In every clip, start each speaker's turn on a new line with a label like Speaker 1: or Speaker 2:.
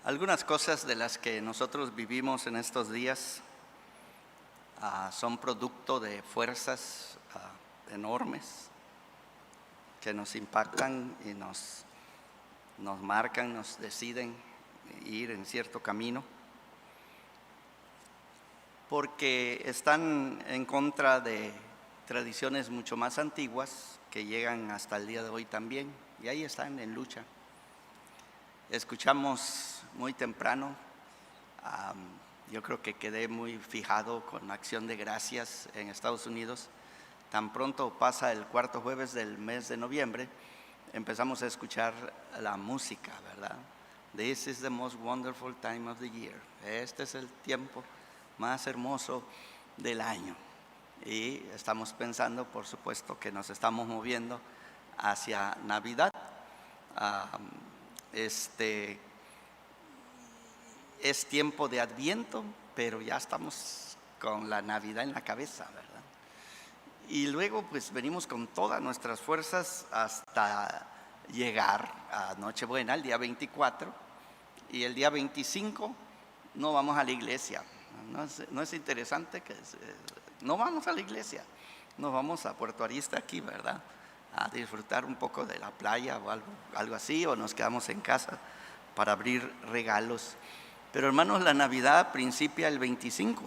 Speaker 1: Algunas cosas de las que nosotros vivimos en estos días son producto de fuerzas enormes que nos impactan y nos marcan, nos deciden ir en cierto camino, porque están en contra de tradiciones mucho más antiguas que llegan hasta el día de hoy también, y ahí están en lucha. Escuchamos muy temprano, yo creo que quedé muy fijado con Acción de Gracias en Estados Unidos. Tan pronto pasa el cuarto jueves del mes de noviembre, empezamos a escuchar la música, ¿verdad? This is the most wonderful time of the year. Este es el tiempo más hermoso del año. Y estamos pensando, por supuesto, que nos estamos moviendo hacia Navidad. Es tiempo de Adviento, pero ya estamos con la Navidad en la cabeza, ¿verdad? Y luego pues venimos con todas nuestras fuerzas hasta llegar a Nochebuena, el día 24, y el día 25 no vamos a la iglesia. ¿No es interesante que no vamos a la iglesia? Nos vamos a Puerto Arista aquí, ¿verdad? A disfrutar un poco de la playa o algo así, o nos quedamos en casa para abrir regalos. Pero hermanos, la Navidad principia el 25.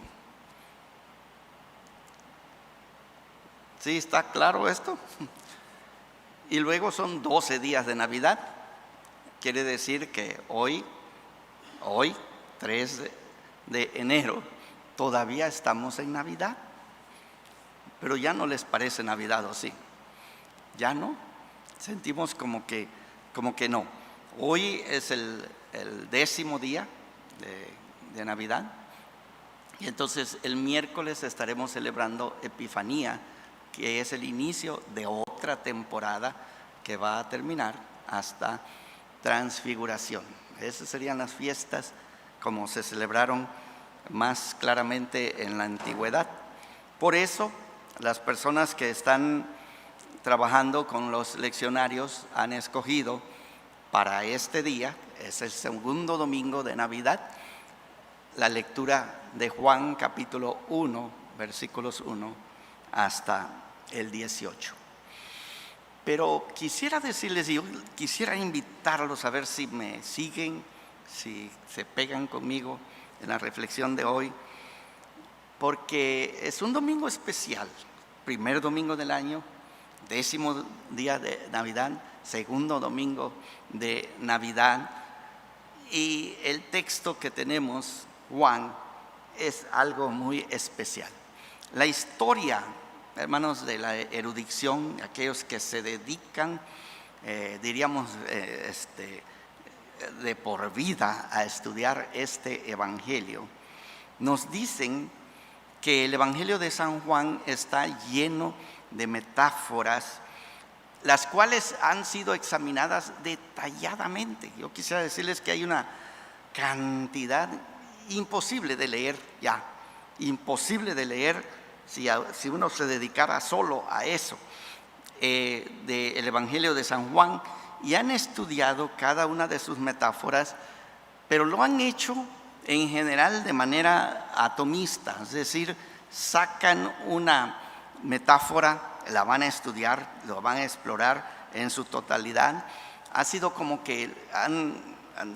Speaker 1: ¿Sí está claro esto? Y luego son 12 días de Navidad. Quiere decir que hoy 3 de enero, todavía estamos en Navidad. Pero ya no les parece Navidad, ¿o sí? Ya no. Sentimos como que no. Hoy es el 10º día de Navidad. Y entonces el miércoles estaremos celebrando Epifanía, que es el inicio de otra temporada que va a terminar hasta Transfiguración. Esas serían las fiestas como se celebraron más claramente en la antigüedad. Por eso, las personas que están trabajando con los leccionarios han escogido para este día, es el segundo domingo de Navidad, la lectura de Juan capítulo 1, versículos 1 hasta el 18. Pero quisiera decirles, yo quisiera invitarlos a ver si me siguen, si se pegan conmigo en la reflexión de hoy, porque es un domingo especial, primer domingo del año, 10º día de Navidad, segundo domingo de Navidad, y el texto que tenemos, Juan, es algo muy especial. La historia, hermanos, de la erudición, aquellos que se dedican, diríamos, de por vida a estudiar este evangelio, nos dicen que el evangelio de San Juan está lleno de metáforas, las cuales han sido examinadas detalladamente. Yo quisiera decirles que hay una cantidad imposible de leer ya, imposible de leer si uno se dedicara solo a eso, del evangelio de San Juan, y han estudiado cada una de sus metáforas, pero lo han hecho en general de manera atomista, es decir, sacan una metáfora, la van a estudiar, lo van a explorar en su totalidad. Ha sido como que han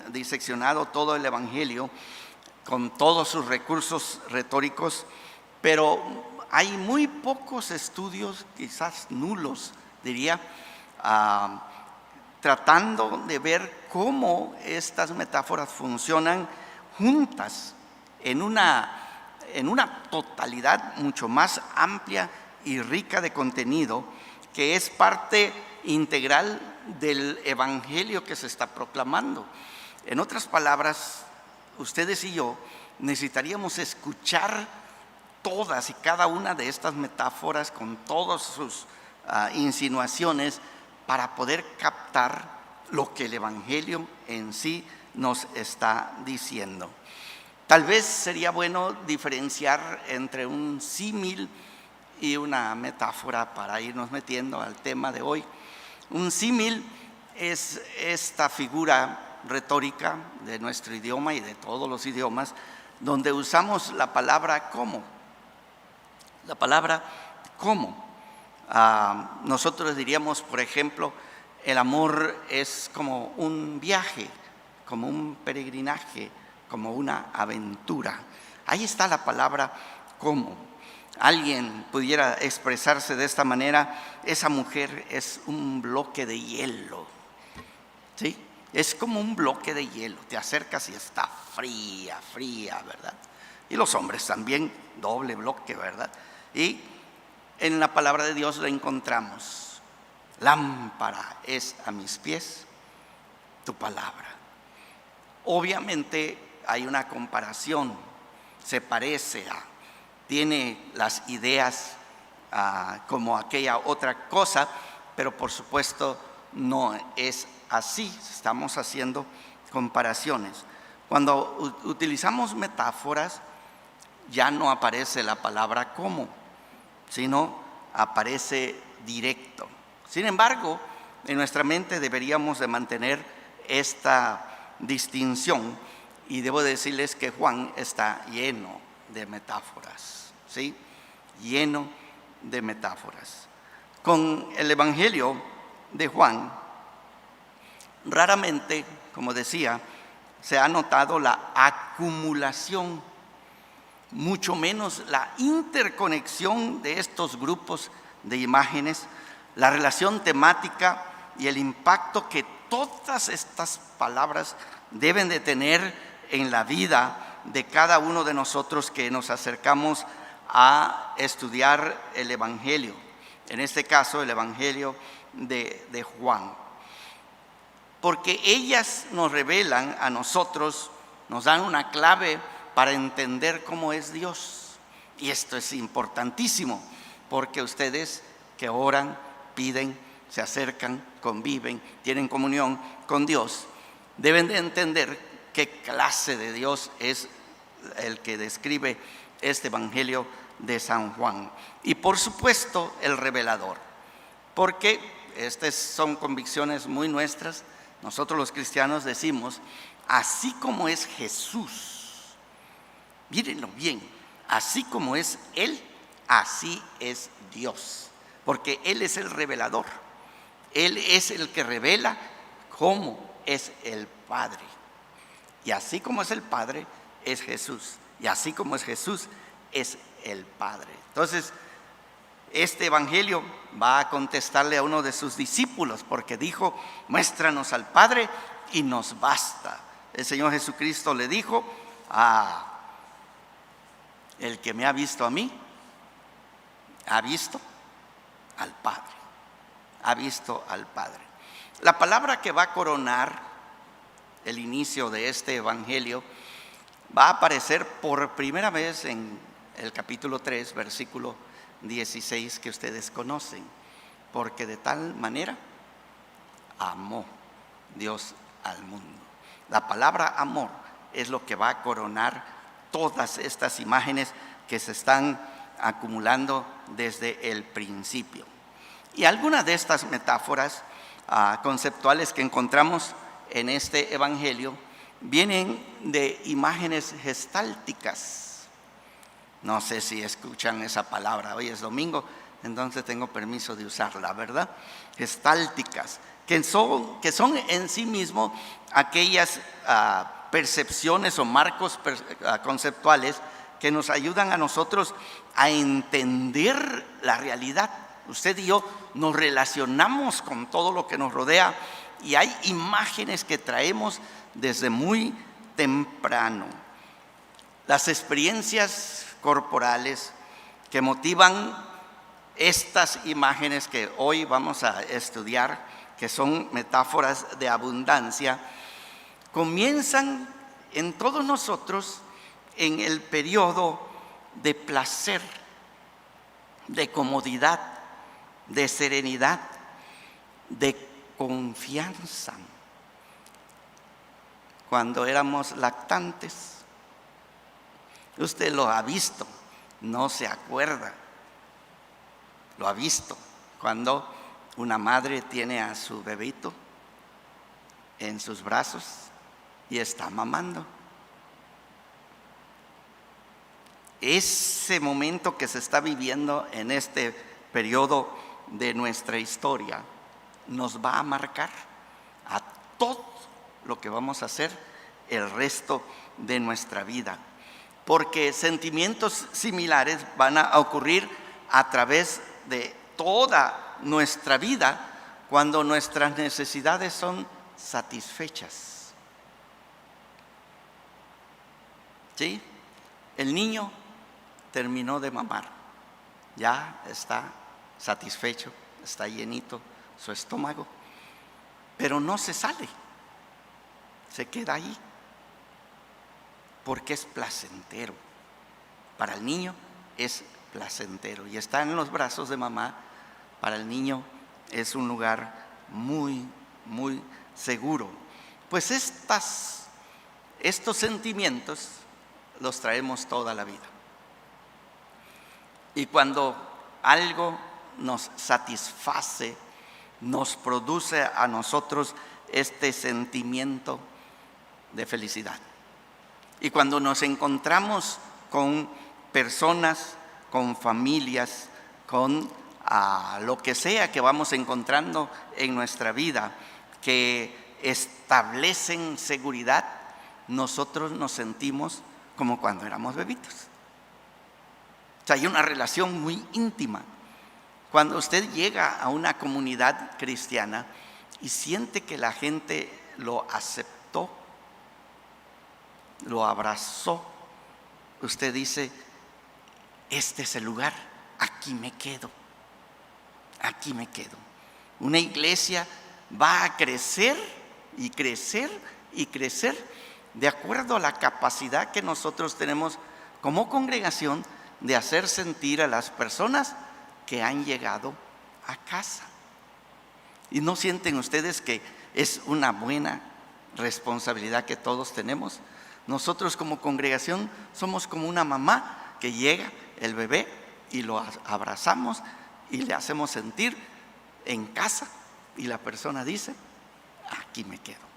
Speaker 1: diseccionado todo el evangelio con todos sus recursos retóricos, pero hay muy pocos estudios, quizás nulos, diría, tratando de ver cómo estas metáforas funcionan juntas en una totalidad mucho más amplia y rica de contenido, que es parte integral del evangelio que se está proclamando. En otras palabras, ustedes y yo necesitaríamos escuchar todas y cada una de estas metáforas con todas sus insinuaciones para poder captar lo que el evangelio en sí nos está diciendo. Tal vez sería bueno diferenciar entre un símil y una metáfora para irnos metiendo al tema de hoy. Un símil es esta figura retórica de nuestro idioma y de todos los idiomas donde usamos la palabra como. La palabra como. Nosotros diríamos, por ejemplo, el amor es como un viaje, como un peregrinaje, como una aventura. Ahí está la palabra como. Alguien pudiera expresarse de esta manera: esa mujer es un bloque de hielo. ¿Sí? Es como un bloque de hielo. Te acercas y está fría, fría, ¿verdad? Y los hombres también, doble bloque, ¿verdad? Y en la palabra de Dios la encontramos: lámpara es a mis pies tu palabra. Obviamente hay una comparación, se parece a, tiene las ideas como aquella otra cosa, pero por supuesto no es así. Estamos haciendo comparaciones. Cuando utilizamos metáforas, ya no aparece la palabra como, sino aparece directo. Sin embargo, en nuestra mente deberíamos de mantener esta distinción, y debo decirles que Juan está lleno de metáforas, ¿sí? Lleno de metáforas. Con el Evangelio de Juan, raramente, como decía, se ha notado la acumulación, mucho menos la interconexión de estos grupos de imágenes, la relación temática y el impacto que todas estas palabras deben de tener en la vida de cada uno de nosotros que nos acercamos a estudiar el Evangelio, en este caso el Evangelio de Juan. Porque ellas nos revelan a nosotros, nos dan una clave para entender cómo es Dios. Y esto es importantísimo, porque ustedes que oran, piden, se acercan, conviven, tienen comunión con Dios, deben de entender qué clase de Dios es el que describe este Evangelio de San Juan. Y por supuesto el revelador, porque estas son convicciones muy nuestras. Nosotros los cristianos decimos: así como es Jesús, mírenlo bien, así como es Él, así es Dios, porque Él es el revelador. Él es el que revela cómo es el Padre. Y así como es el Padre, es Jesús. Y así como es Jesús, es el Padre. Entonces, este Evangelio va a contestarle a uno de sus discípulos, porque dijo: muéstranos al Padre y nos basta. El Señor Jesucristo le dijo: el que me ha visto a mí, ha visto al Padre. Ha visto al Padre. La palabra que va a coronar el inicio de este Evangelio va a aparecer por primera vez en el capítulo 3, versículo 16, que ustedes conocen: porque de tal manera amó Dios al mundo. La palabra amor es lo que va a coronar todas estas imágenes que se están acumulando desde el principio. Y algunas de estas metáforas conceptuales que encontramos en este Evangelio vienen de imágenes gestálticas. No sé si escuchan esa palabra. Hoy es domingo, entonces tengo permiso de usarla, ¿verdad? Gestálticas, que son en sí mismo aquellas percepciones o marcos conceptuales que nos ayudan a nosotros a entender la realidad. Usted y yo nos relacionamos con todo lo que nos rodea, y hay imágenes que traemos desde muy temprano. Las experiencias corporales que motivan estas imágenes que hoy vamos a estudiar, que son metáforas de abundancia, comienzan en todos nosotros en el periodo de placer, de comodidad, de serenidad, de confianza. Cuando éramos lactantes, usted lo ha visto, no se acuerda, lo ha visto cuando una madre tiene a su bebito en sus brazos y está mamando. Ese momento que se está viviendo en este periodo de nuestra historia nos va a marcar a todo lo que vamos a hacer el resto de nuestra vida, porque sentimientos similares van a ocurrir a través de toda nuestra vida cuando nuestras necesidades son satisfechas. ¿Sí? El niño terminó de mamar, ya está satisfecho, está llenito su estómago, pero no se sale, se queda ahí, porque es placentero. Para el niño es placentero y estar en los brazos de mamá para el niño es un lugar muy, muy seguro. Pues estos sentimientos los traemos toda la vida. Y cuando algo nos satisface, nos produce a nosotros este sentimiento de felicidad. Y cuando nos encontramos con personas, con familias, con lo que sea que vamos encontrando en nuestra vida, que establecen seguridad, nosotros nos sentimos como cuando éramos bebitos. O sea, hay una relación muy íntima. Cuando usted llega a una comunidad cristiana y siente que la gente lo aceptó, lo abrazó, usted dice: este es el lugar, aquí me quedo, aquí me quedo. Una iglesia va a crecer y crecer y crecer de acuerdo a la capacidad que nosotros tenemos como congregación de hacer sentir a las personas que han llegado a casa. ¿Y no sienten ustedes que es una buena responsabilidad que todos tenemos? Nosotros como congregación somos como una mamá que llega el bebé y lo abrazamos y le hacemos sentir en casa, y la persona dice: aquí me quedo.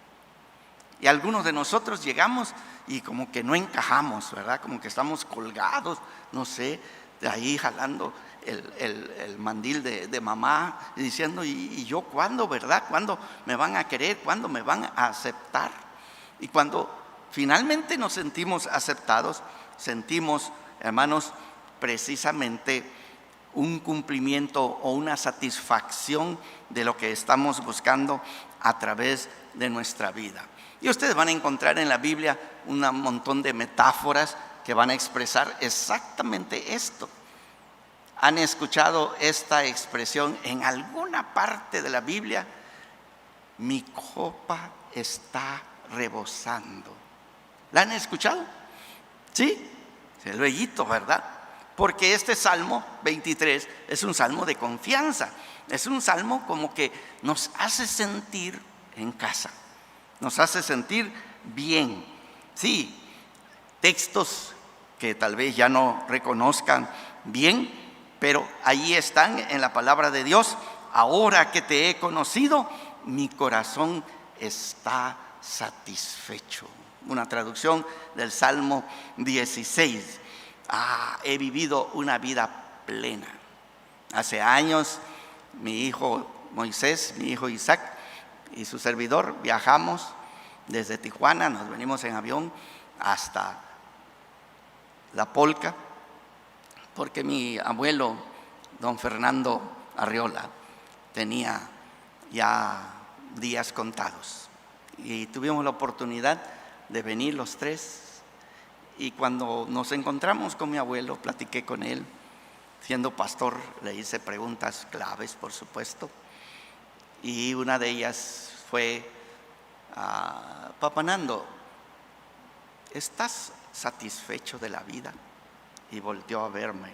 Speaker 1: Y algunos de nosotros llegamos y como que no encajamos, ¿verdad? Como que estamos colgados, no sé, de ahí jalando el mandil de mamá y diciendo: ¿y yo cuándo, verdad? ¿Cuándo me van a querer? ¿Cuándo me van a aceptar? Y cuando finalmente nos sentimos aceptados, sentimos, hermanos, precisamente un cumplimiento o una satisfacción de lo que estamos buscando a través de nuestra vida. Y ustedes van a encontrar en la Biblia un montón de metáforas que van a expresar exactamente esto. ¿Han escuchado esta expresión en alguna parte de la Biblia? Mi copa está rebosando. ¿La han escuchado? ¿Sí? Lueguito, ¿verdad? Porque este Salmo 23 es un salmo de confianza. Es un salmo como que nos hace sentir en casa, nos hace sentir bien. Sí, textos que tal vez ya no reconozcan bien, pero ahí están en la palabra de Dios. Ahora que te he conocido, mi corazón está satisfecho. Una traducción del Salmo 16. He vivido una vida plena. Hace años mi hijo Moisés, mi hijo Isaac y su servidor viajamos desde Tijuana, nos venimos en avión hasta La Polca, porque mi abuelo, don Fernando Arriola, tenía ya días contados y tuvimos la oportunidad de venir los tres. Y cuando nos encontramos con mi abuelo, platiqué con él. Siendo pastor, le hice preguntas claves, por supuesto. Y una de ellas fue: Papá Nando, ¿estás satisfecho de la vida? Y volteó a verme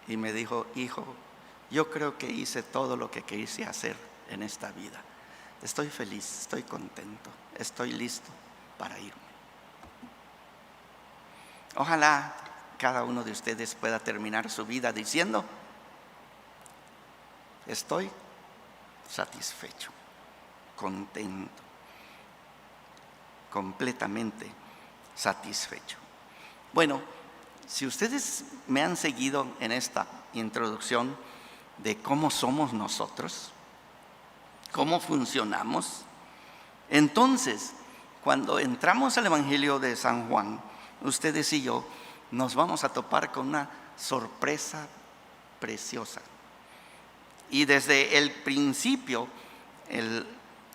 Speaker 1: y me dijo: hijo, yo creo que hice todo lo que quise hacer en esta vida. Estoy feliz, estoy contento, estoy listo para irme. Ojalá cada uno de ustedes pueda terminar su vida diciendo: estoy satisfecho. contento, completamente satisfecho. Bueno, si ustedes me han seguido en esta introducción de cómo somos nosotros, cómo funcionamos, entonces, cuando entramos al Evangelio de San Juan, ustedes y yo nos vamos a topar con una sorpresa preciosa. Y desde el principio, el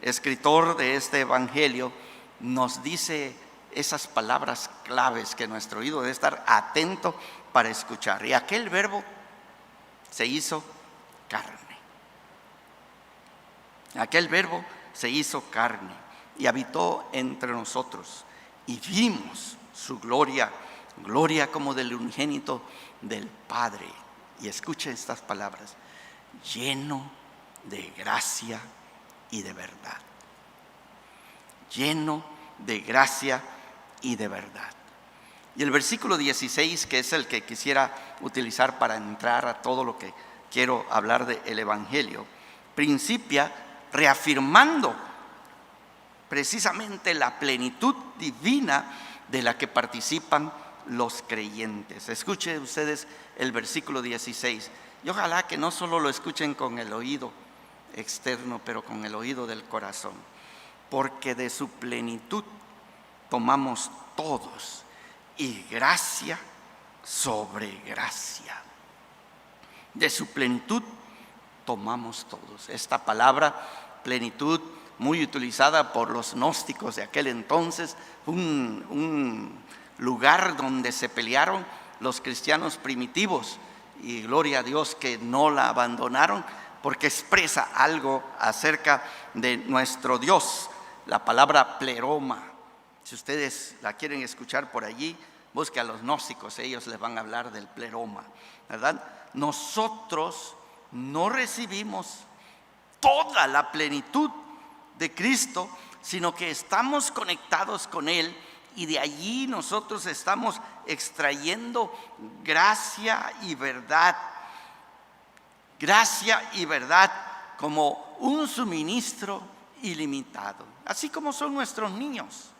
Speaker 1: escritor de este Evangelio nos dice esas palabras claves que nuestro oído debe estar atento para escuchar. Y aquel verbo se hizo carne. Aquel verbo se hizo carne y habitó entre nosotros. Y vimos su gloria, gloria como del unigénito del Padre. Y escuche estas palabras: lleno de gracia y de verdad. Lleno de gracia y de verdad. Y el versículo 16, que es el que quisiera utilizar para entrar a todo lo que quiero hablar del Evangelio, principia reafirmando precisamente la plenitud divina de la que participan los creyentes. Escuchen ustedes el versículo 16. Y ojalá que no solo lo escuchen con el oído externo, pero con el oído del corazón. Porque de su plenitud tomamos todos, y gracia sobre gracia. De su plenitud tomamos todos. Esta palabra plenitud, muy utilizada por los gnósticos de aquel entonces, un lugar donde se pelearon los cristianos primitivos, y gloria a Dios que no la abandonaron, porque expresa algo acerca de nuestro Dios. La palabra pleroma, si ustedes la quieren escuchar por allí, busque a los gnósticos, ellos les van a hablar del pleroma, ¿verdad? Nosotros no recibimos toda la plenitud de Cristo, sino que estamos conectados con Él, y de allí nosotros estamos extrayendo gracia y verdad. Gracia y verdad como un suministro ilimitado, así como son nuestros niños.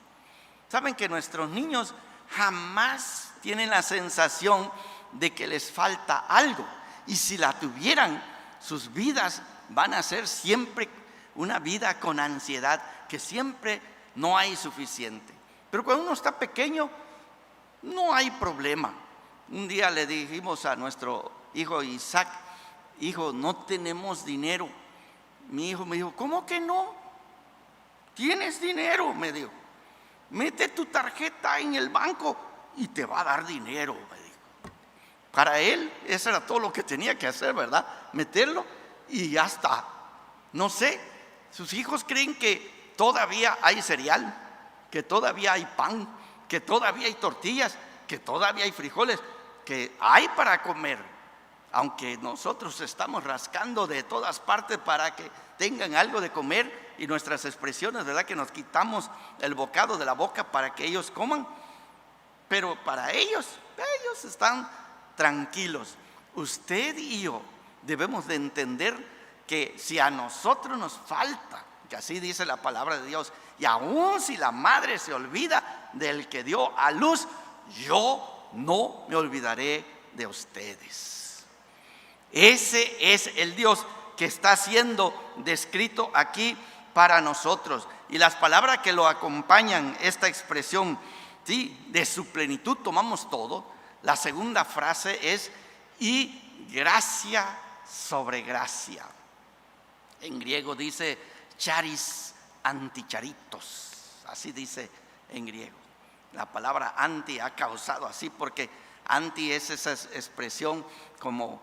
Speaker 1: Saben que nuestros niños jamás tienen la sensación de que les falta algo, y si la tuvieran, sus vidas van a ser siempre una vida con ansiedad, que siempre no hay suficiente. Pero cuando uno está pequeño, no hay problema. Un día le dijimos a nuestro hijo Isaac: hijo, no tenemos dinero. Mi hijo me dijo: ¿cómo que no? ¿Tienes dinero? Me dijo. Mete tu tarjeta en el banco y te va a dar dinero, me dijo. Para él, eso era todo lo que tenía que hacer, ¿verdad? Meterlo y ya está. No sé, sus hijos creen que todavía hay cereal, que todavía hay pan, que todavía hay tortillas, que todavía hay frijoles, que hay para comer. Aunque nosotros estamos rascando de todas partes para que tengan algo de comer, y nuestras expresiones, ¿verdad?, que nos quitamos el bocado de la boca para que ellos coman. Pero para ellos están tranquilos. Usted y yo debemos de entender que si a nosotros nos falta, que así dice la palabra de Dios, y aún si la madre se olvida del que dio a luz, yo no me olvidaré de ustedes. Ese es el Dios que está siendo descrito aquí para nosotros. Y las palabras que lo acompañan, esta expresión, ¿sí?, de su plenitud tomamos todo. La segunda frase es: y gracia sobre gracia. En griego dice charis anticharitos, así dice en griego. La palabra anti ha causado así, porque anti es esa expresión como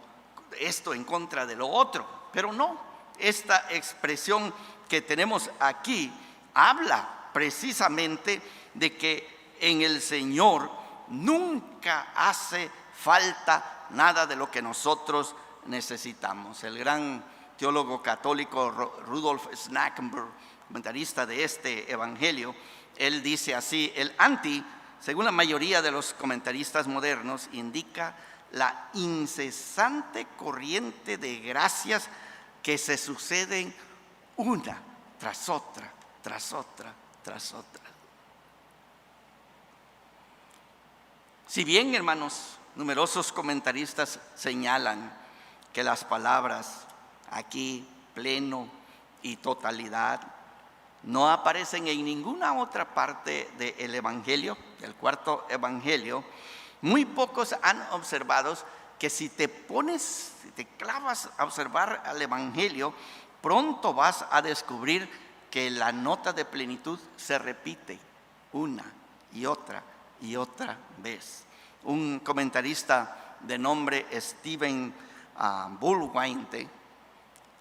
Speaker 1: esto en contra de lo otro, pero no, esta expresión que tenemos aquí habla precisamente de que en el Señor nunca hace falta nada de lo que nosotros necesitamos. El gran teólogo católico Rudolf Schnackenberg, comentarista de este evangelio, él dice así: el anti, según la mayoría de los comentaristas modernos, indica la incesante corriente de gracias que se suceden una tras otra, tras otra, tras otra. Si bien, hermanos, numerosos comentaristas señalan que las palabras aquí, pleno y totalidad, no aparecen en ninguna otra parte del Evangelio, del cuarto Evangelio, muy pocos han observado que si te clavas a observar al Evangelio, pronto vas a descubrir que la nota de plenitud se repite una y otra vez. Un comentarista de nombre Stephen Bullwinkle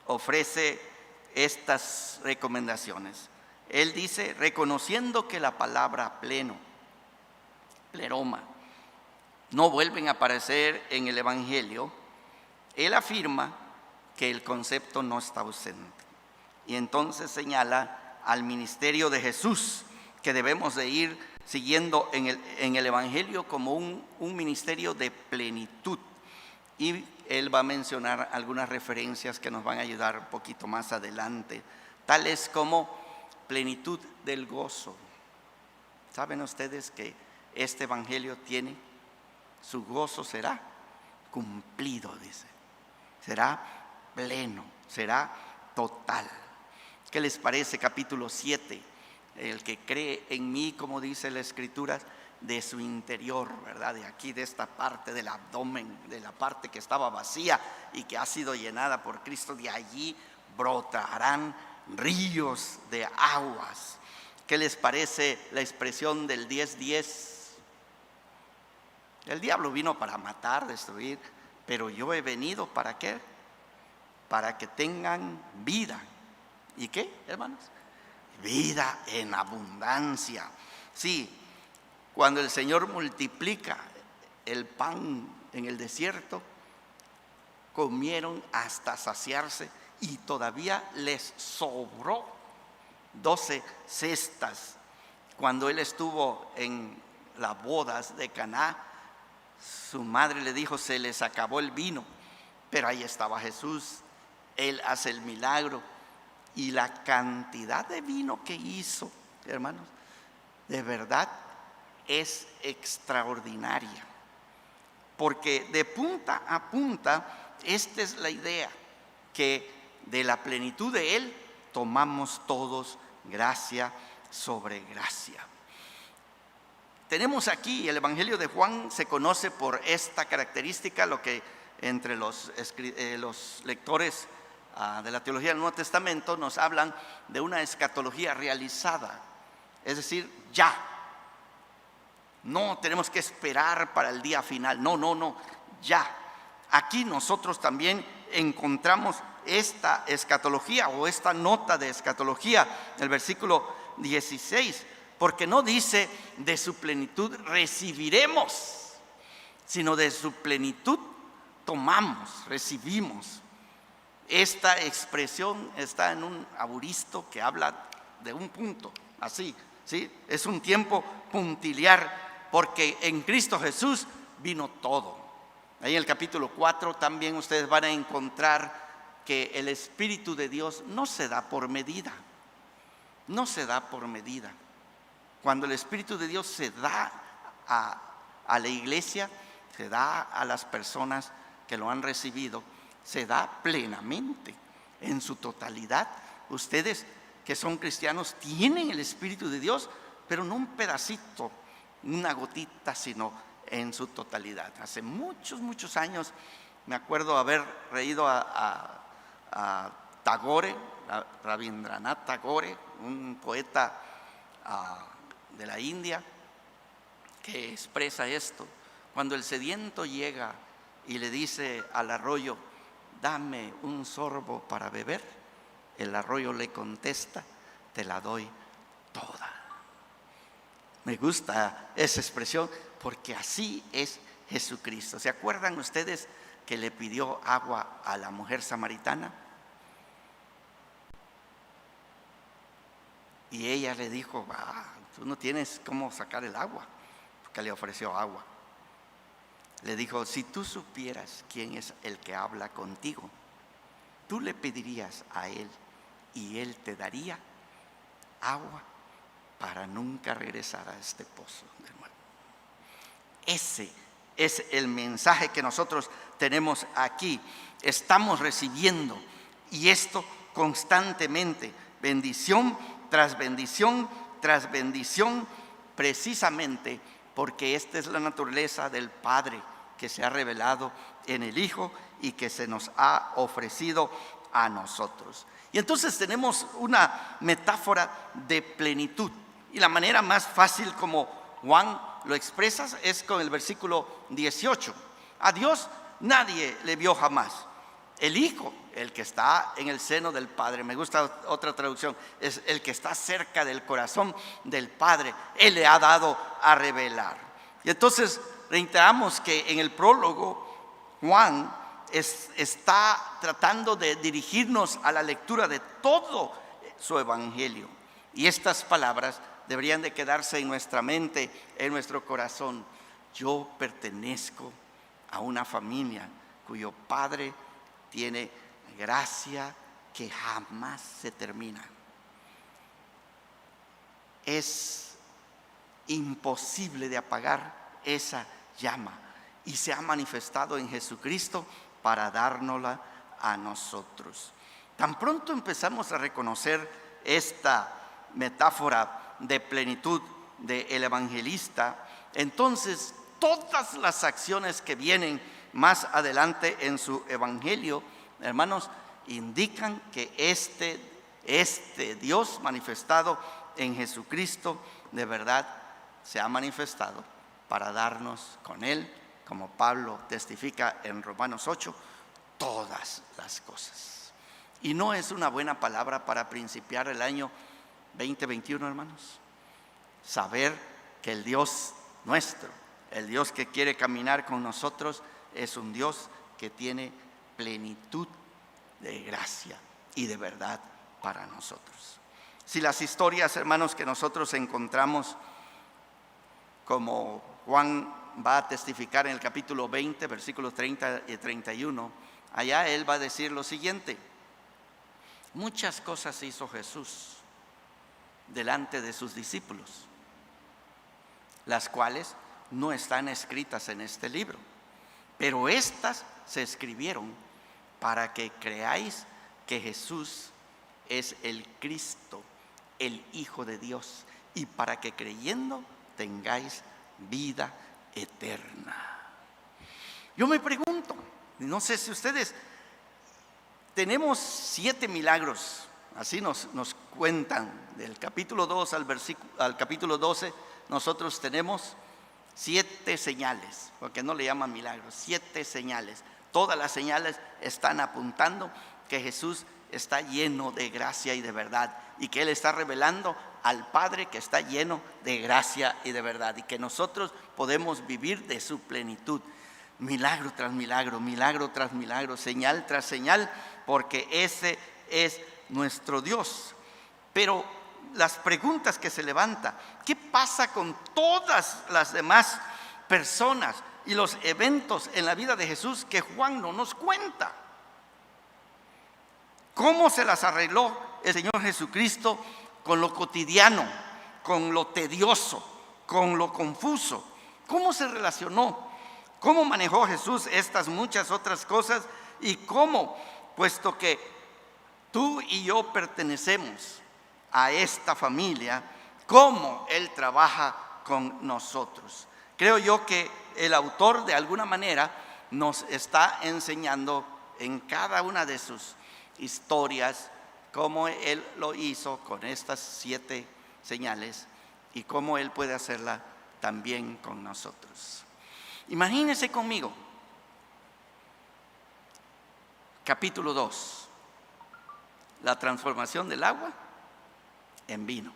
Speaker 1: ofrece estas recomendaciones. Él dice: reconociendo que la palabra pleno, pleroma, no vuelven a aparecer en el Evangelio, él afirma que el concepto no está ausente. Y entonces señala al ministerio de Jesús, que debemos de ir siguiendo en el Evangelio como un ministerio de plenitud. Y él va a mencionar algunas referencias que nos van a ayudar un poquito más adelante, tales como plenitud del gozo. ¿Saben ustedes que este Evangelio tiene, su gozo será cumplido, dice? Será pleno, será total. ¿Qué les parece capítulo 7? El que cree en mí, como dice la Escritura, de su interior, ¿verdad? De aquí, de esta parte del abdomen, de la parte que estaba vacía y que ha sido llenada por Cristo, de allí brotarán ríos de aguas. ¿Qué les parece la expresión del 10:10? El diablo vino para matar, destruir, pero yo he venido ¿para qué? Para que tengan vida. ¿Y qué, hermanos? Vida en abundancia. Sí, cuando el Señor multiplica el pan en el desierto, comieron hasta saciarse y todavía les sobró 12 cestas. Cuando él estuvo en las bodas de Caná, su madre le dijo: se les acabó el vino, pero ahí estaba Jesús. Él hace el milagro y la cantidad de vino que hizo, hermanos, de verdad es extraordinaria, porque de punta a punta esta es la idea, que de la plenitud de Él tomamos todos gracia sobre gracia. Tenemos aquí el Evangelio de Juan, se conoce por esta característica, lo que entre los lectores de la teología del Nuevo Testamento nos hablan de una escatología realizada, es decir, ya. No tenemos que esperar para el día final, no, ya. Aquí nosotros también encontramos esta escatología o esta nota de escatología, el versículo 16, porque no dice de su plenitud recibiremos, sino de su plenitud tomamos, recibimos. Esta expresión está en un auristo que habla de un punto, así, ¿sí? Es un tiempo puntiliar, porque en Cristo Jesús vino todo. Ahí en el capítulo 4 también ustedes van a encontrar que el Espíritu de Dios no se da por medida, no se da por medida. Cuando el Espíritu de Dios se da a la iglesia, se da a las personas que lo han recibido, se da plenamente, en su totalidad. Ustedes que son cristianos tienen el Espíritu de Dios, pero no un pedacito, una gotita, sino en su totalidad. Hace muchos años me acuerdo haber leído a Tagore, Rabindranath Tagore, un poeta de la India, que expresa esto: cuando el sediento llega y le dice al arroyo: dame un sorbo para beber, el arroyo le contesta: te la doy toda. Me gusta esa expresión, porque así es Jesucristo. ¿Se acuerdan ustedes que le pidió agua a la mujer samaritana? Y ella le dijo: tú no tienes cómo sacar el agua, porque le ofreció agua. Le dijo: si tú supieras quién es el que habla contigo, tú le pedirías a él y él te daría agua para nunca regresar a este pozo, hermano. Ese es el mensaje que nosotros tenemos aquí. Estamos recibiendo, y esto constantemente, bendición tras bendición tras bendición, precisamente porque esta es la naturaleza del Padre que se ha revelado en el Hijo y que se nos ha ofrecido a nosotros. Y entonces tenemos una metáfora de plenitud, y la manera más fácil como Juan lo expresa es con el versículo 18. A Dios nadie le vio jamás. El Hijo, el que está en el seno del Padre, me gusta otra traducción, es el que está cerca del corazón del Padre, Él le ha dado a revelar. Y entonces reiteramos que en el prólogo Juan está tratando de dirigirnos a la lectura de todo su evangelio, y estas palabras deberían de quedarse en nuestra mente, en nuestro corazón. Yo pertenezco a una familia cuyo Padre tiene gracia que jamás se termina. Es imposible de apagar esa llama, y se ha manifestado en Jesucristo para dárnosla a nosotros. Tan pronto empezamos a reconocer esta metáfora de plenitud del evangelista, entonces todas las acciones que vienen más adelante en su evangelio, hermanos, indican que este Dios manifestado en Jesucristo de verdad se ha manifestado para darnos con Él, como Pablo testifica en Romanos 8, todas las cosas. Y no es una buena palabra para principiar el año 2021, hermanos. Saber que el Dios nuestro, el Dios que quiere caminar con nosotros, es un Dios que tiene plenitud de gracia y de verdad para nosotros. Si las historias, hermanos, que nosotros encontramos, como Juan va a testificar en el capítulo 20, versículos 30 y 31, allá él va a decir lo siguiente: muchas cosas hizo Jesús delante de sus discípulos, las cuales no están escritas en este libro, pero estas se escribieron para que creáis que Jesús es el Cristo, el Hijo de Dios, y para que creyendo tengáis vida eterna. Yo me pregunto, no sé si ustedes, tenemos 7 milagros, así nos cuentan, del capítulo 2 al capítulo 12, nosotros tenemos 7 señales, porque no le llaman milagros, 7 señales. Todas las señales están apuntando que Jesús está lleno de gracia y de verdad, y que Él está revelando al Padre que está lleno de gracia y de verdad, y que nosotros podemos vivir de su plenitud, milagro tras milagro, milagro tras milagro, señal tras señal, porque ese es nuestro Dios. Pero las preguntas que se levantan: ¿qué pasa con todas las demás personas y los eventos en la vida de Jesús que Juan no nos cuenta? ¿Cómo se las arregló el Señor Jesucristo con lo cotidiano, con lo tedioso, con lo confuso? ¿Cómo se relacionó? ¿Cómo manejó Jesús estas muchas otras cosas? Y cómo, puesto que tú y yo pertenecemos a esta familia, cómo Él trabaja con nosotros. Creo yo que el autor de alguna manera nos está enseñando en cada una de sus historias cómo Él lo hizo con estas 7 señales y cómo Él puede hacerla también con nosotros. Imagínense conmigo, capítulo 2, la transformación del agua en vino.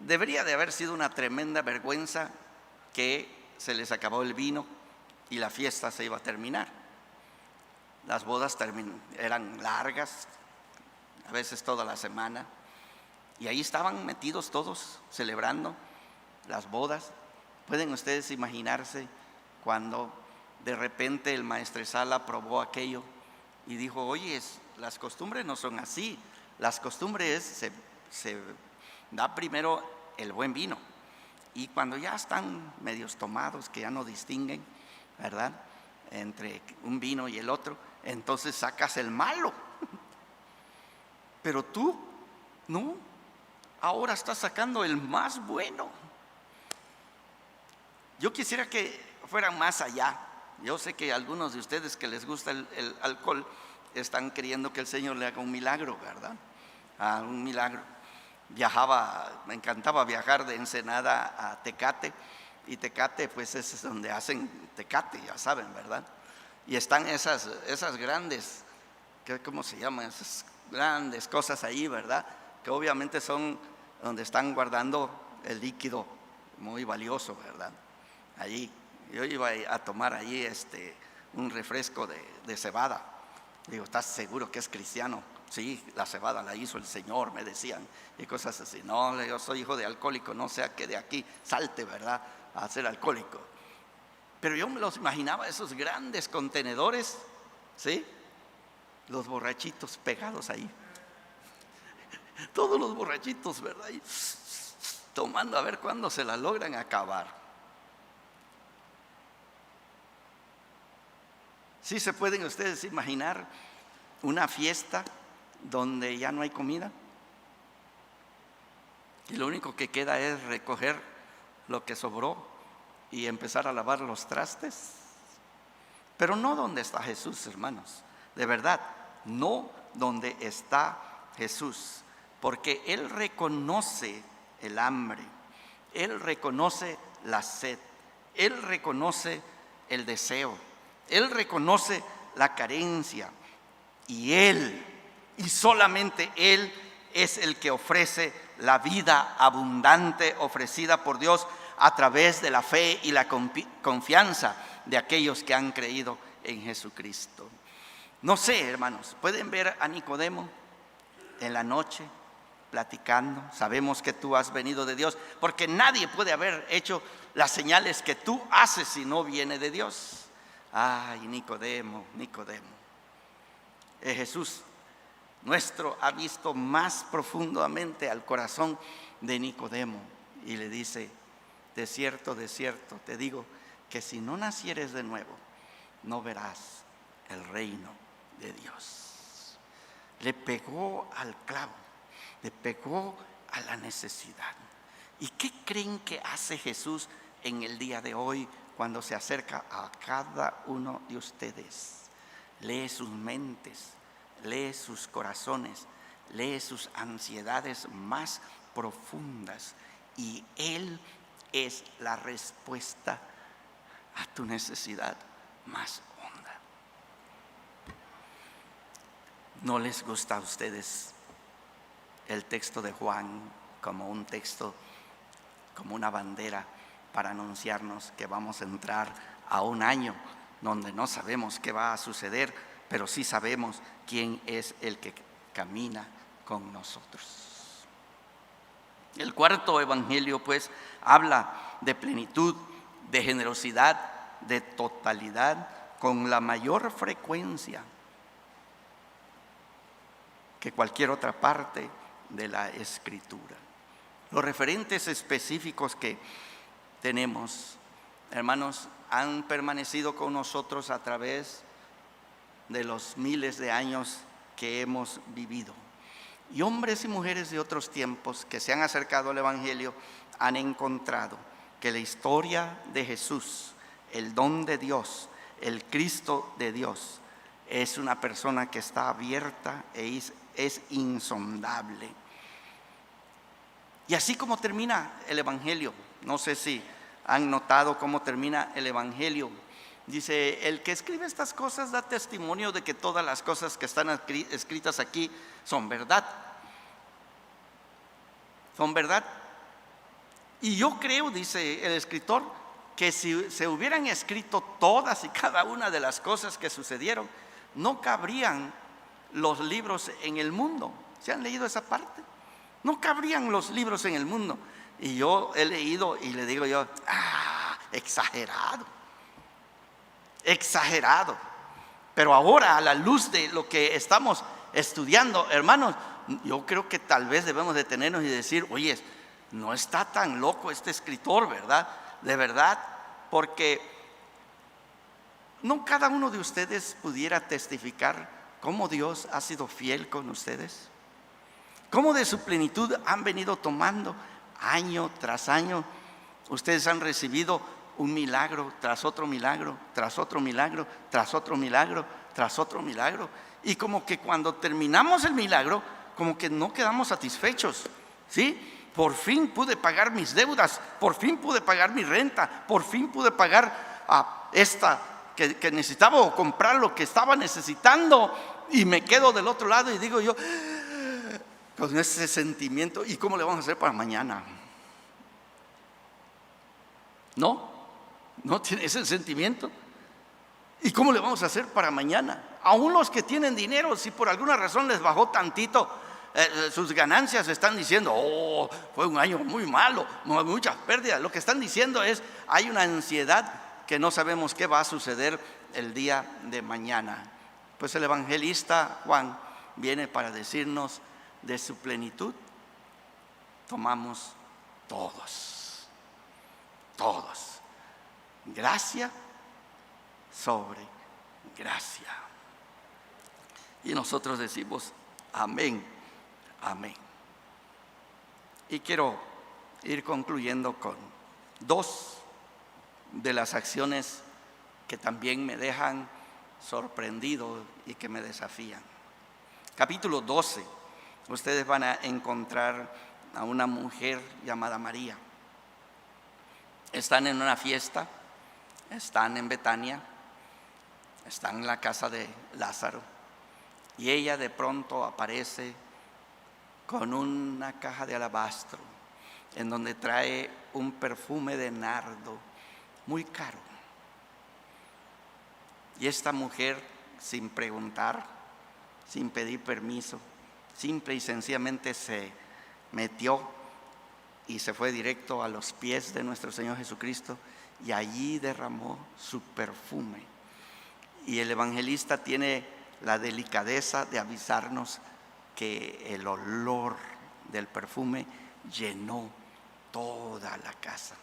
Speaker 1: Debería de haber sido una tremenda vergüenza que se les acabó el vino y la fiesta se iba a terminar. Las bodas eran largas, a veces toda la semana, y ahí estaban metidos todos celebrando las bodas. ¿Pueden ustedes imaginarse cuando de repente el maestresala probó aquello y dijo: oye, las costumbres no son así, las costumbres es se da primero el buen vino. Y cuando ya están medios tomados, que ya no distinguen, ¿verdad?, entre un vino y el otro, entonces sacas el malo. Pero tú, no, ahora estás sacando el más bueno. Yo quisiera que fueran más allá. Yo sé que algunos de ustedes que les gusta el alcohol están queriendo que el Señor le haga un milagro, ¿verdad? Un milagro. Me encantaba viajar de Ensenada a Tecate, y Tecate pues es donde hacen Tecate, ya saben, ¿verdad? Y están esas grandes, ¿cómo se llaman? Esas grandes cosas ahí, ¿verdad? Que obviamente son donde están guardando el líquido muy valioso, ¿verdad? Allí, yo iba a tomar allí un refresco de cebada. Digo, ¿estás seguro que es cristiano? Sí, la cebada la hizo el Señor, me decían, y cosas así. No, yo soy hijo de alcohólico, no sea que de aquí salte, ¿verdad?, a ser alcohólico. Pero yo me los imaginaba, esos grandes contenedores, ¿sí? Los borrachitos pegados ahí. Todos los borrachitos, ¿verdad? Y tomando a ver cuándo se la logran acabar. ¿Sí se pueden ustedes imaginar una fiesta donde ya no hay comida? Y lo único que queda es recoger lo que sobró y empezar a lavar los trastes. Pero no donde está Jesús, hermanos. De verdad, no donde está Jesús. Porque Él reconoce el hambre, Él reconoce la sed, Él reconoce el deseo, Él reconoce la carencia. Y Él, y solamente Él, es el que ofrece la vida abundante ofrecida por Dios a través de la fe y la confianza de aquellos que han creído en Jesucristo. No sé, hermanos, pueden ver a Nicodemo en la noche platicando. Sabemos que tú has venido de Dios, porque nadie puede haber hecho las señales que tú haces si no viene de Dios. Ay, Nicodemo, Nicodemo. Jesús nuestro ha visto más profundamente al corazón de Nicodemo y le dice: de cierto, te digo que si no nacieres de nuevo, no verás el reino de Dios. Le pegó al clavo, le pegó a la necesidad. ¿Y qué creen que hace Jesús en el día de hoy cuando se acerca a cada uno de ustedes? Lee sus mentes, lee sus corazones, lee sus ansiedades más profundas, y Él es la respuesta a tu necesidad más honda. ¿No les gusta a ustedes el texto de Juan como un texto, como una bandera para anunciarnos que vamos a entrar a un año donde no sabemos qué va a suceder, pero sí sabemos quién es el que camina con nosotros? El cuarto evangelio, pues, habla de plenitud, de generosidad, de totalidad, con la mayor frecuencia que cualquier otra parte de la Escritura. Los referentes específicos que tenemos, hermanos, han permanecido con nosotros a través de los miles de años que hemos vivido. Y hombres y mujeres de otros tiempos que se han acercado al Evangelio han encontrado que la historia de Jesús, el don de Dios, el Cristo de Dios, es una persona que está abierta e es insondable. Y así como termina el Evangelio, no sé si han notado cómo termina el Evangelio. Dice: el que escribe estas cosas da testimonio de que todas las cosas que están escritas aquí son verdad. Son verdad. Y yo creo, dice el escritor, que si se hubieran escrito todas y cada una de las cosas que sucedieron, no cabrían los libros en el mundo. ¿Se han leído esa parte? No cabrían los libros en el mundo. Y yo he leído y le digo yo: exagerado. Exagerado. Pero ahora, a la luz de lo que estamos estudiando, hermanos, yo creo que tal vez debemos detenernos y decir, oye, no está tan loco este escritor, ¿verdad? De verdad, porque no cada uno de ustedes pudiera testificar cómo Dios ha sido fiel con ustedes, cómo de su plenitud han venido tomando año tras año. Ustedes han recibido un milagro tras otro milagro, tras otro milagro, tras otro milagro, tras otro milagro. Y como que cuando terminamos el milagro, como que no quedamos satisfechos, ¿sí? Por fin pude pagar mis deudas, por fin pude pagar mi renta, por fin pude pagar esta que necesitaba, o comprar lo que estaba necesitando, y me quedo del otro lado y digo yo, con ese sentimiento, ¿y cómo le vamos a hacer para mañana? No tiene ese sentimiento. ¿Y cómo le vamos a hacer para mañana? Aún los que tienen dinero, si por alguna razón les bajó tantito sus ganancias, están diciendo, fue un año muy malo, muchas pérdidas. Lo que están diciendo es, hay una ansiedad que no sabemos qué va a suceder el día de mañana. Pues el evangelista Juan viene para decirnos, de su plenitud tomamos todos, gracia sobre gracia. Y nosotros decimos, amén, amén. Y quiero ir concluyendo con dos de las acciones que también me dejan sorprendido y que me desafían. Capítulo 12, ustedes van a encontrar a una mujer llamada María. Están en una fiesta, están en Betania, están en la casa de Lázaro, y ella de pronto aparece con una caja de alabastro en donde trae un perfume de nardo muy caro. Y esta mujer, sin preguntar, sin pedir permiso, simple y sencillamente se metió y se fue directo a los pies de nuestro Señor Jesucristo, y allí derramó su perfume. Y el evangelista tiene la delicadeza de avisarnos que el olor del perfume llenó toda la casa.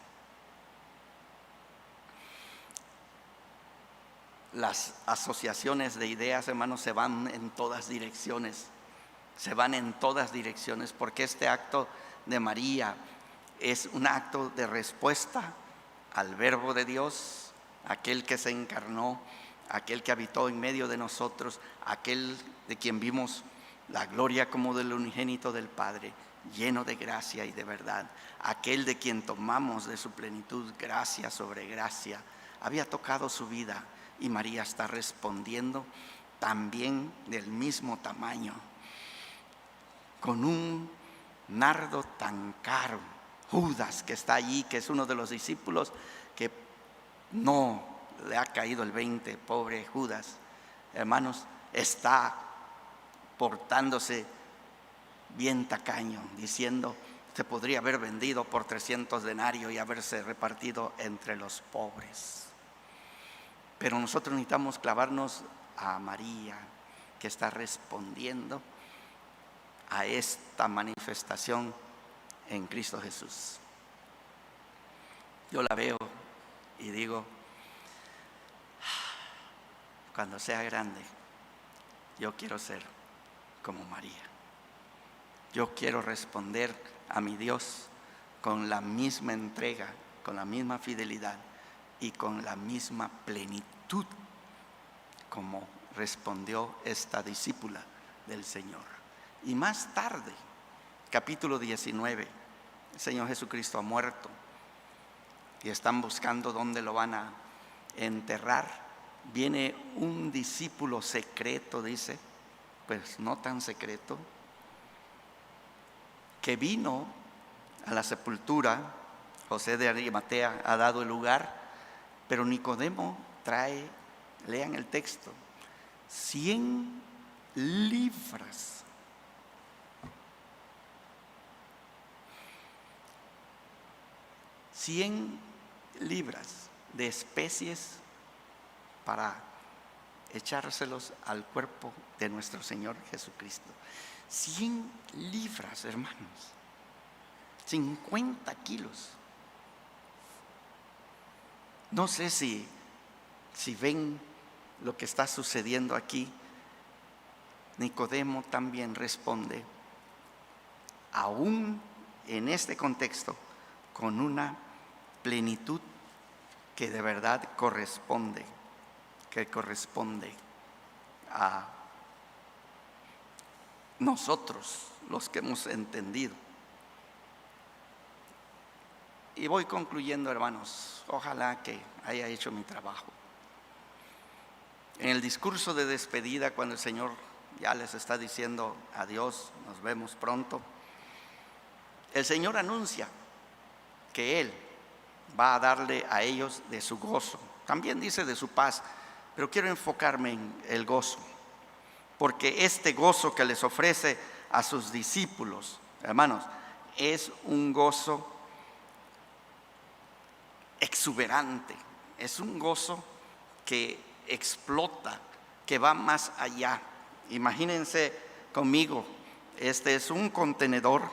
Speaker 1: Las asociaciones de ideas, hermanos, se van en todas direcciones. Porque este acto de María es un acto de respuesta al Verbo de Dios, aquel que se encarnó, aquel que habitó en medio de nosotros, aquel de quien vimos la gloria como del unigénito del Padre, lleno de gracia y de verdad, aquel de quien tomamos de su plenitud gracia sobre gracia. Había tocado su vida, y María está respondiendo también del mismo tamaño, con un nardo tan caro. Judas, que está allí, que es uno de los discípulos que no le ha caído el 20, pobre Judas, hermanos, está portándose bien tacaño, diciendo, se podría haber vendido por 300 denarios y haberse repartido entre los pobres. Pero nosotros necesitamos clavarnos a María, que está respondiendo a esta manifestación en Cristo Jesús. Yo la veo y digo, cuando sea grande, yo quiero ser como María. Yo quiero responder a mi Dios con la misma entrega, con la misma fidelidad y con la misma plenitud como respondió esta discípula del Señor. Y más tarde, capítulo 19, el Señor Jesucristo ha muerto y están buscando dónde lo van a enterrar. Viene un discípulo secreto, dice, pues no tan secreto, que vino a la sepultura. José de Arimatea ha dado el lugar, pero Nicodemo trae, lean el texto, 100 libras. $100 de especies para echárselos al cuerpo de nuestro Señor Jesucristo. 100 libras, hermanos, 50 kilos. No sé si ven lo que está sucediendo aquí. Nicodemo también responde, aún en este contexto, con una plenitud que de verdad corresponde a nosotros, los que hemos entendido. Y voy concluyendo, hermanos. Ojalá que haya hecho mi trabajo. En el discurso de despedida, cuando el Señor ya les está diciendo adiós, nos vemos pronto, el Señor anuncia que Él va a darle a ellos de su gozo. También dice de su paz, pero quiero enfocarme en el gozo, porque este gozo que les ofrece a sus discípulos, hermanos, es un gozo exuberante, es un gozo que explota, que va más allá. Imagínense conmigo, este es un contenedor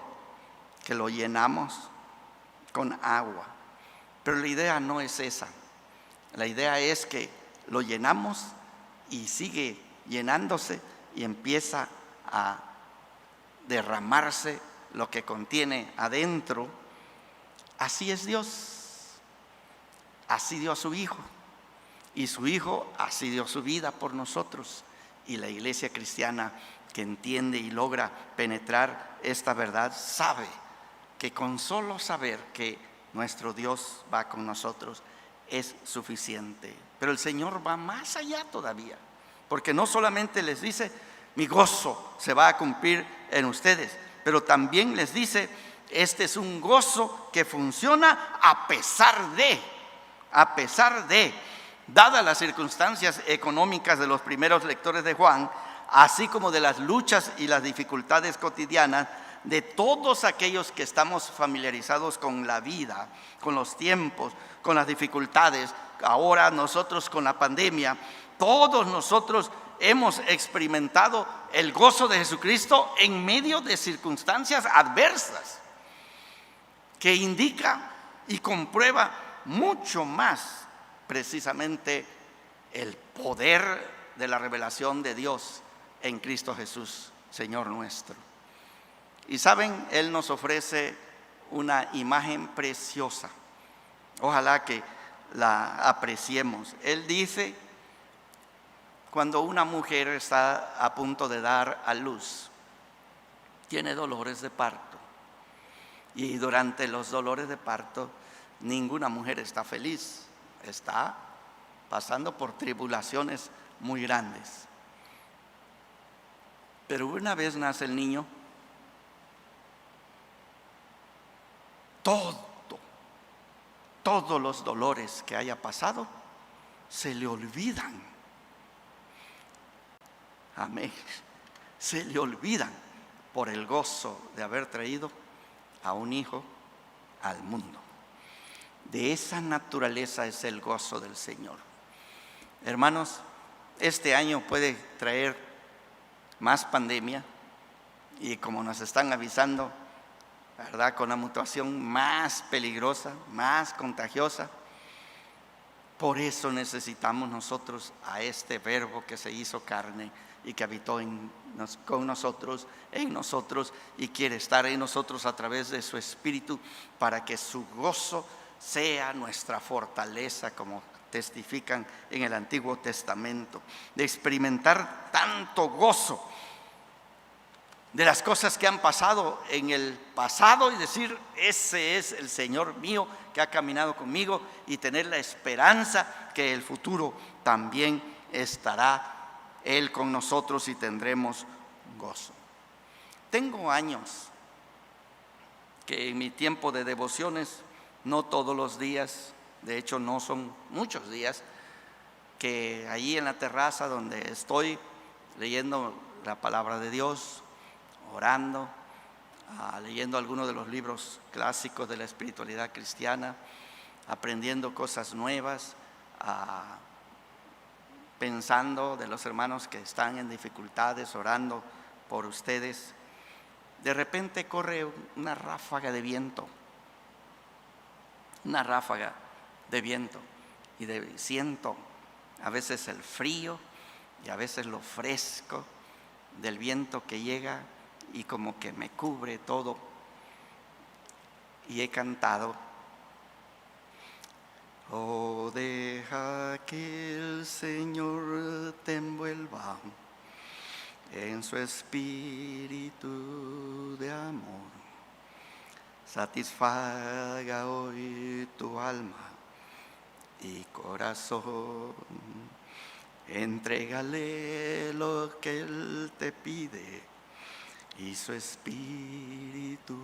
Speaker 1: que lo llenamos con agua, pero la idea no es esa. La idea es que lo llenamos y sigue llenándose y empieza a derramarse lo que contiene adentro. Así es Dios. Así dio a su Hijo, y su Hijo así dio su vida por nosotros. Y la iglesia cristiana que entiende y logra penetrar esta verdad sabe que con solo saber que nuestro Dios va con nosotros es suficiente. Pero el Señor va más allá todavía, porque no solamente les dice, mi gozo se va a cumplir en ustedes, pero también les dice, este es un gozo que funciona a pesar de, dadas las circunstancias económicas de los primeros lectores de Juan, así como de las luchas y las dificultades cotidianas de todos aquellos que estamos familiarizados con la vida, con los tiempos, con las dificultades. Ahora nosotros con la pandemia, todos nosotros hemos experimentado el gozo de Jesucristo en medio de circunstancias adversas, que indica y comprueba mucho más precisamente el poder de la revelación de Dios en Cristo Jesús, Señor nuestro. Y saben, Él nos ofrece una imagen preciosa. Ojalá que la apreciemos. Él dice, cuando una mujer está a punto de dar a luz, tiene dolores de parto. Y durante los dolores de parto, ninguna mujer está feliz, está pasando por tribulaciones muy grandes. Pero una vez nace el niño, todos los dolores que haya pasado se le olvidan. Amén. Se le olvidan por el gozo de haber traído a un hijo al mundo. De esa naturaleza es el gozo del Señor. Hermanos, este año puede traer más pandemia y, como nos están avisando, ¿verdad?, con la mutación más peligrosa, más contagiosa. Por eso necesitamos nosotros a este Verbo que se hizo carne y que habitó con nosotros, en nosotros, y quiere estar en nosotros a través de su Espíritu, para que su gozo sea nuestra fortaleza, como testifican en el Antiguo Testamento, de experimentar tanto gozo de las cosas que han pasado en el pasado y decir, ese es el Señor mío que ha caminado conmigo, y tener la esperanza que el futuro también estará Él con nosotros y tendremos gozo. Tengo años que en mi tiempo de devociones, no todos los días, de hecho no son muchos días, que allí en la terraza donde estoy leyendo la palabra de Dios, orando, leyendo algunos de los libros clásicos de la espiritualidad cristiana, aprendiendo cosas nuevas, pensando de los hermanos que están en dificultades, orando por ustedes, de repente corre una ráfaga de viento, y siento a veces el frío y a veces lo fresco del viento que llega y como que me cubre todo. Y he cantado: oh, deja que el Señor te envuelva en su espíritu de amor. Satisfaga hoy tu alma y corazón. Entrégale lo que Él te pide y su espíritu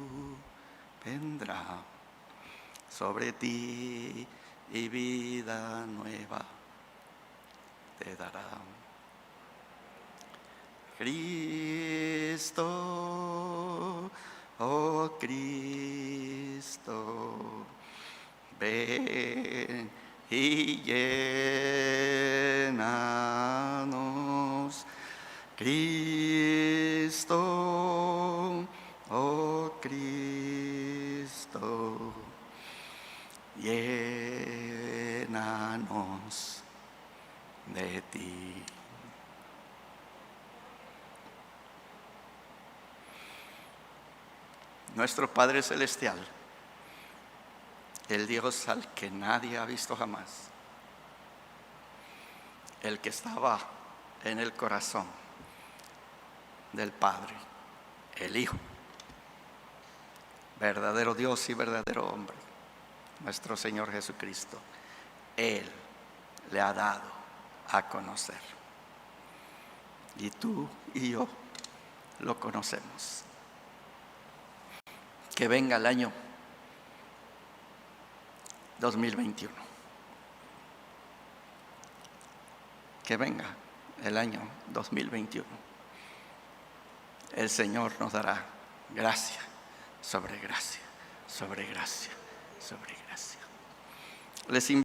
Speaker 1: vendrá sobre ti y vida nueva te dará. Cristo, oh Cristo, ven y llénanos. Cristo, oh Cristo, llénanos de ti. Nuestro Padre Celestial, el Dios al que nadie ha visto jamás, el que estaba en el corazón del Padre, el Hijo, verdadero Dios y verdadero hombre, nuestro Señor Jesucristo, Él le ha dado a conocer. Y tú y yo lo conocemos. Que venga el año 2021. Que venga el año 2021. El Señor nos dará gracia sobre gracia, sobre gracia, sobre gracia. Les invito